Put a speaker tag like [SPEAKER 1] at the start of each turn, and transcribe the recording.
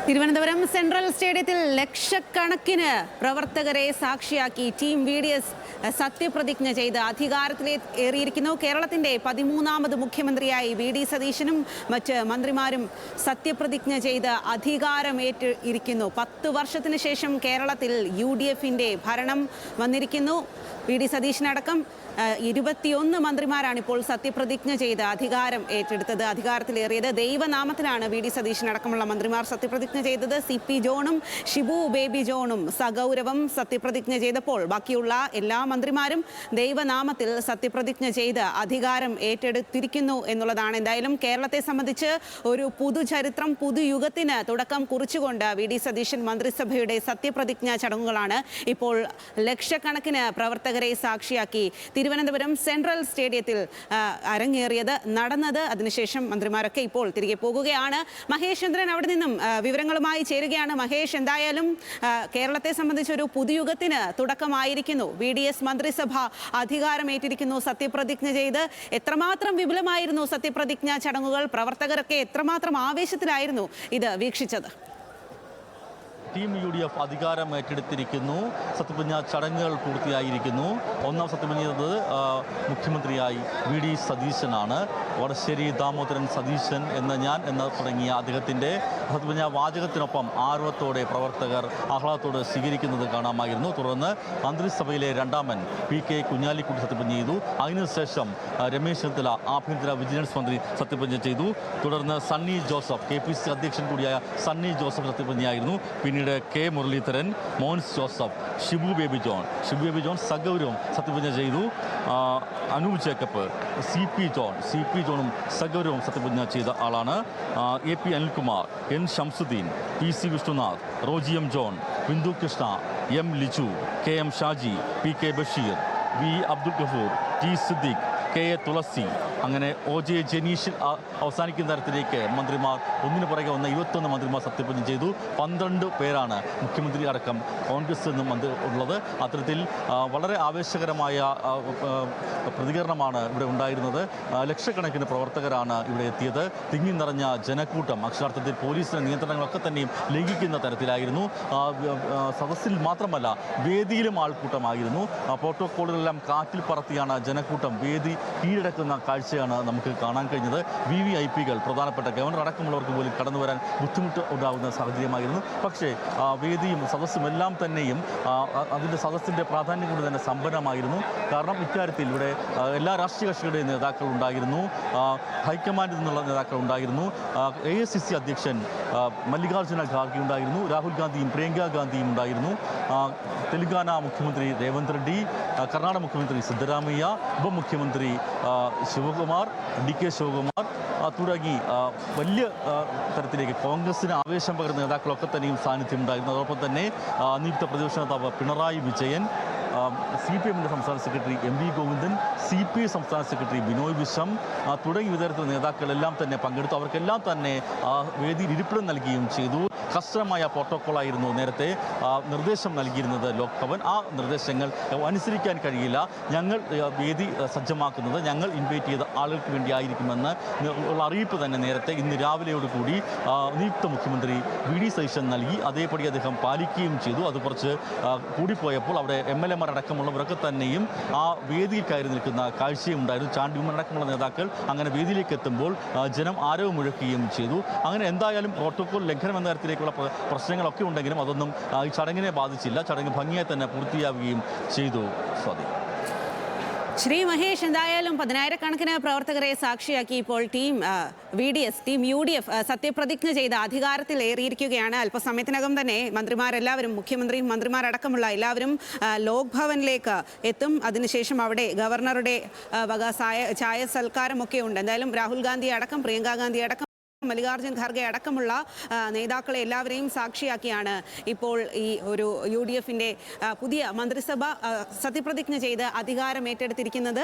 [SPEAKER 1] Thiruvananthapuram central സ്റ്റേഡിയത്തിൽ ലക്ഷക്കണക്കിന് പ്രവർത്തകരെ സാക്ഷിയാക്കി ടീം VDS സത്യപ്രതിജ്ഞ ചെയ്ത് അധികാരത്തിലേറിയിരിക്കുന്നു. കേരളത്തിന്റെ 13ാമത് മുഖ്യമന്ത്രിയായി VD സതീശനും മറ്റ് മന്ത്രിമാരും സത്യപ്രതിജ്ഞ ചെയ്ത് അധികാരമേറ്റിരിക്കുന്നു. 10 വർഷത്തിന് ശേഷം കേരളത്തിൽ UDFന്റെ ഭരണം വന്നിരിക്കുന്നു. VD സതീശനടക്കം 21 മന്ത്രിമാരാണ് ഇപ്പോൾ സത്യപ്രതിജ്ഞ ചെയ്ത് അധികാരം ഏറ്റെടുത്തത്. അധികാരത്തിലേറിയത് ദൈവനാമത്തിലാണ് VD സതീശനടക്കമുള്ള മന്ത്രിമാർ സത്യപ്രതിജ്ഞ ചെയ്തത്. CP ജോണും ഷിബു ബേബി ജോണും സഗൗരവം സത്യപ്രതിജ്ഞ ചെയ്തപ്പോൾ ബാക്കിയുള്ള എല്ലാ മന്ത്രിമാരും ദൈവനാമത്തിൽ സത്യപ്രതിജ്ഞ ചെയ്ത് അധികാരം ഏറ്റെടുത്തിരിക്കുന്നു എന്നുള്ളതാണ്. എന്തായാലും കേരളത്തെ സംബന്ധിച്ച് ഒരു പുതുചരിത്രം, പുതുയുഗത്തിന് തുടക്കം കുറിച്ചുകൊണ്ട് VD സതീശൻ മന്ത്രിസഭയുടെ സത്യപ്രതിജ്ഞ ചടങ്ങുകളാണ് ഇപ്പോൾ ലക്ഷക്കണക്കിന് പ്രവർത്തകരെ സാക്ഷിയാക്കി തിരുവനന്തപുരം സെൻട്രൽ സ്റ്റേഡിയത്തിൽ അരങ്ങേറിയത്, നടന്നത്. അതിനുശേഷം മന്ത്രിമാരൊക്കെ ഇപ്പോൾ തിരികെ പോകുകയാണ്. മഹേഷ് ചന്ദ്രൻ അവിടെ നിന്നും വിവരങ്ങളുമായി ചേരുകയാണ്. മഹേഷ്, എന്തായാലും കേരളത്തെ സംബന്ധിച്ചൊരു പുതുയുഗത്തിന് തുടക്കമായിരിക്കുന്നു. VDS മന്ത്രിസഭ അധികാരമേറ്റിരിക്കുന്നു. സത്യപ്രതിജ്ഞ ചെയ്ത് എത്രമാത്രം വിപുലമായിരുന്നു സത്യപ്രതിജ്ഞാ ചടങ്ങുകൾ? പ്രവർത്തകരൊക്കെ എത്രമാത്രം ആവേശത്തിലായിരുന്നു ഇത് വീക്ഷിച്ചത്?
[SPEAKER 2] ടീം UDF അധികാരം ഏറ്റെടുത്തിരിക്കുന്നു. സത്യപ്രതിജ്ഞ ചടങ്ങുകൾ പൂർത്തിയായിരിക്കുന്നു. ഒന്നാം സത്യപ്രതിജ്ഞ ചെയ്തത് മുഖ്യമന്ത്രിയായി VD സതീശനാണ്. വടശ്ശേരി ദാമോദരൻ സതീശൻ എന്ന തുടങ്ങിയ അദ്ദേഹത്തിൻ്റെ സത്യപ്രതിജ്ഞ വാചകത്തിനൊപ്പം ആർവത്തോടെ പ്രവർത്തകർ ആഹ്ലാദത്തോടെ സ്വീകരിക്കുന്നത് കാണാമായിരുന്നു. തുടർന്ന് മന്ത്രിസഭയിലെ രണ്ടാമൻ PK കുഞ്ഞാലിക്കുട്ടി സത്യപ്രതിജ്ഞ ചെയ്തു. അതിനുശേഷം രമേശ് ചെന്നിത്തല ആഭ്യന്തര വിജിലൻസ് മന്ത്രി സത്യപ്രതിജ്ഞ ചെയ്തു. തുടർന്ന് സണ്ണി ജോസഫ്, KPCC അധ്യക്ഷൻ കൂടിയായ സണ്ണി ജോസഫ് സത്യപ്രതിജ്ഞയായിരുന്നു. പിന്നീട് K മുരളീധരൻ, മോൻസ് ജോസഫ്, ഷിബു ബേബി ജോൺ സഗൗരവം സത്യപ്രതിജ്ഞ ചെയ്തു. അനൂപ് ജേക്കബ്, CP ജോണും സഗൗരവം സത്യപ്രതിജ്ഞ ചെയ്ത ആളാണ്. AP Anilkumar, N Shamsudheen, PC Vishnunath, Roji M John, Bindu Krishna, M Liju, KM Shaji, PK Basheer, V Abdul Gafoor, T Siddique, KA Thulasi, അങ്ങനെ OJ ജനീഷിൽ അവസാനിക്കുന്ന തരത്തിലേക്ക് മന്ത്രിമാർ ഒന്നിനു പുറകെ ഒന്ന് 21 മന്ത്രിമാർ സത്യപ്രതിജ്ഞ ചെയ്തു. 12 പേരാണ് മുഖ്യമന്ത്രി അടക്കം കോൺഗ്രസ് നിന്നും ഉള്ളത്. അത്തരത്തിൽ വളരെ ആവേശകരമായ പ്രതികരണമാണ് ഇവിടെ ഉണ്ടായിരുന്നത്. ലക്ഷക്കണക്കിന് പ്രവർത്തകരാണ് ഇവിടെ എത്തിയത്. തിങ്ങി നിറഞ്ഞ ജനക്കൂട്ടം അക്ഷരാർത്ഥത്തിൽ പോലീസിന്റെ നിയന്ത്രണങ്ങളൊക്കെ തന്നെയും ലംഘിക്കുന്ന തരത്തിലായിരുന്നു. സദസ്സിൽ മാത്രമല്ല, വേദിയിലും ആൾക്കൂട്ടമായിരുന്നു. പ്രോട്ടോക്കോളുകളെല്ലാം കാറ്റിൽ പറത്തിയാണ് ജനക്കൂട്ടം വേദി കീഴടക്കുന്ന കാഴ്ചയാണ് നമുക്ക് കാണാൻ കഴിഞ്ഞത്. VVIPകൾ, പ്രധാനപ്പെട്ട ഗവർണർ അടക്കമുള്ളവർക്ക് പോലും കടന്നു വരാൻ ബുദ്ധിമുട്ട് ഉണ്ടാകുന്ന സാഹചര്യമായിരുന്നു. പക്ഷേ വേദിയും സദസ്സും എല്ലാം തന്നെയും അതിൻ്റെ സദസ്സിൻ്റെ പ്രാധാന്യം കൊണ്ട് തന്നെ സമ്പന്നമായിരുന്നു. കാരണം ഇക്കാര്യത്തിൽ ഇവിടെ എല്ലാ രാഷ്ട്രീയ കക്ഷികളുടെയും നേതാക്കൾ ഉണ്ടായിരുന്നു. ഹൈക്കമാൻഡിൽ നിന്നുള്ള നേതാക്കൾ ഉണ്ടായിരുന്നു. AICC അധ്യക്ഷൻ മല്ലികാർജ്ജുന ഖാർഗെ ഉണ്ടായിരുന്നു. രാഹുൽ ഗാന്ധിയും പ്രിയങ്ക ഗാന്ധിയും ഉണ്ടായിരുന്നു. തെലങ്കാന മുഖ്യമന്ത്രി രേവന്ത് റെഡ്ഡി, കർണാടക മുഖ്യമന്ത്രി സിദ്ധരാമയ്യ, ഉപമുഖ്യമന്ത്രി ശിവകുമാർ, DK ശിവകുമാർ തുടങ്ങി വലിയ തരത്തിലേക്ക് കോൺഗ്രസിന് ആവേശം പകരുന്ന നേതാക്കളൊക്കെ തന്നെയും സാന്നിധ്യം ഉണ്ടായിരുന്നു. അതോടൊപ്പം തന്നെ നിയുക്ത പ്രതിപക്ഷ നേതാവ് പിണറായി വിജയൻ, CPMന്റെ സംസ്ഥാന സെക്രട്ടറി MV ഗോവിന്ദൻ, CPI സംസ്ഥാന സെക്രട്ടറി ബിനോയ് വിശ്വം തുടങ്ങി വിതരത്തിലുള്ള നേതാക്കളെല്ലാം തന്നെ പങ്കെടുത്തു. അവർക്കെല്ലാം തന്നെ വേദിയിൽ ഇരിപ്പിടം നൽകുകയും ചെയ്തു. കർശനമായ പ്രോട്ടോക്കോളായിരുന്നു നേരത്തെ നിർദ്ദേശം നൽകിയിരുന്നത് ലോക്ഭവൻ. ആ നിർദ്ദേശങ്ങൾ അനുസരിക്കാൻ കഴിയില്ല. ഞങ്ങൾ വേദി സജ്ജമാക്കുന്നത് ഞങ്ങൾ ഇൻവൈറ്റ് ചെയ്ത ആളുകൾക്ക് വേണ്ടിയായിരിക്കുമെന്ന് ഉള്ള അറിയിപ്പ് തന്നെ നേരത്തെ ഇന്ന് രാവിലെയോടുകൂടി നിയുക്ത മുഖ്യമന്ത്രി VD സതീശൻ നൽകി. അതേപടി അദ്ദേഹം പാലിക്കുകയും ചെയ്തു. അത് കുറച്ച് കൂടിപ്പോയപ്പോൾ അവിടെ MLA അടക്കമുള്ളവരൊക്കെ തന്നെയും ആ വേദിയിൽ കയറി നിൽക്കുന്ന കാഴ്ചയും ഉണ്ടായിരുന്നു. ചാണ്ടിയുമ്മൻ അടക്കമുള്ള നേതാക്കൾ അങ്ങനെ വേദിയിലേക്ക് എത്തുമ്പോൾ ജനം ആരവം മുഴക്കുകയും ചെയ്തു. അങ്ങനെ എന്തായാലും പ്രോട്ടോകോൾ ലംഘനം എന്ന തരത്തിലേക്കുള്ള പ്രശ്നങ്ങളൊക്കെ ഉണ്ടെങ്കിലും അതൊന്നും ഈ ചടങ്ങിനെ ബാധിച്ചില്ല. ചടങ്ങ് ഭംഗിയായി തന്നെ പൂർത്തിയാവുകയും ചെയ്തു. സ്വാതി.
[SPEAKER 1] ശ്രീ മഹേഷ്, എന്തായാലും 10,000-കണക്കിന് പ്രവർത്തകരെ സാക്ഷിയാക്കി ഇപ്പോൾ ടീം UDF സത്യപ്രതിജ്ഞ ചെയ്ത് അധികാരത്തിൽ ഏറിയിരിക്കുകയാണ്. അല്പസമയത്തിനകം തന്നെ മന്ത്രിമാരെല്ലാവരും, മുഖ്യമന്ത്രിയും മന്ത്രിമാരടക്കമുള്ള എല്ലാവരും ലോക് ഭവനിലേക്ക് എത്തും. അതിനുശേഷം അവിടെ ഗവർണറുടെ വക ചായ സൽക്കാരമൊക്കെ ഉണ്ട്. എന്തായാലും രാഹുൽ ഗാന്ധി അടക്കം, പ്രിയങ്ക ഗാന്ധി അടക്കം, മല്ലികാർജ്ജുൻ ഖാർഗെ അടക്കമുള്ള നേതാക്കളെ എല്ലാവരെയും സാക്ഷിയാക്കിയാണ് ഇപ്പോൾ ഈ ഒരു UDFന്റെ പുതിയ മന്ത്രിസഭ സത്യപ്രതിജ്ഞ ചെയ്ത് അധികാരം ഏറ്റെടുത്തിരിക്കുന്നത്.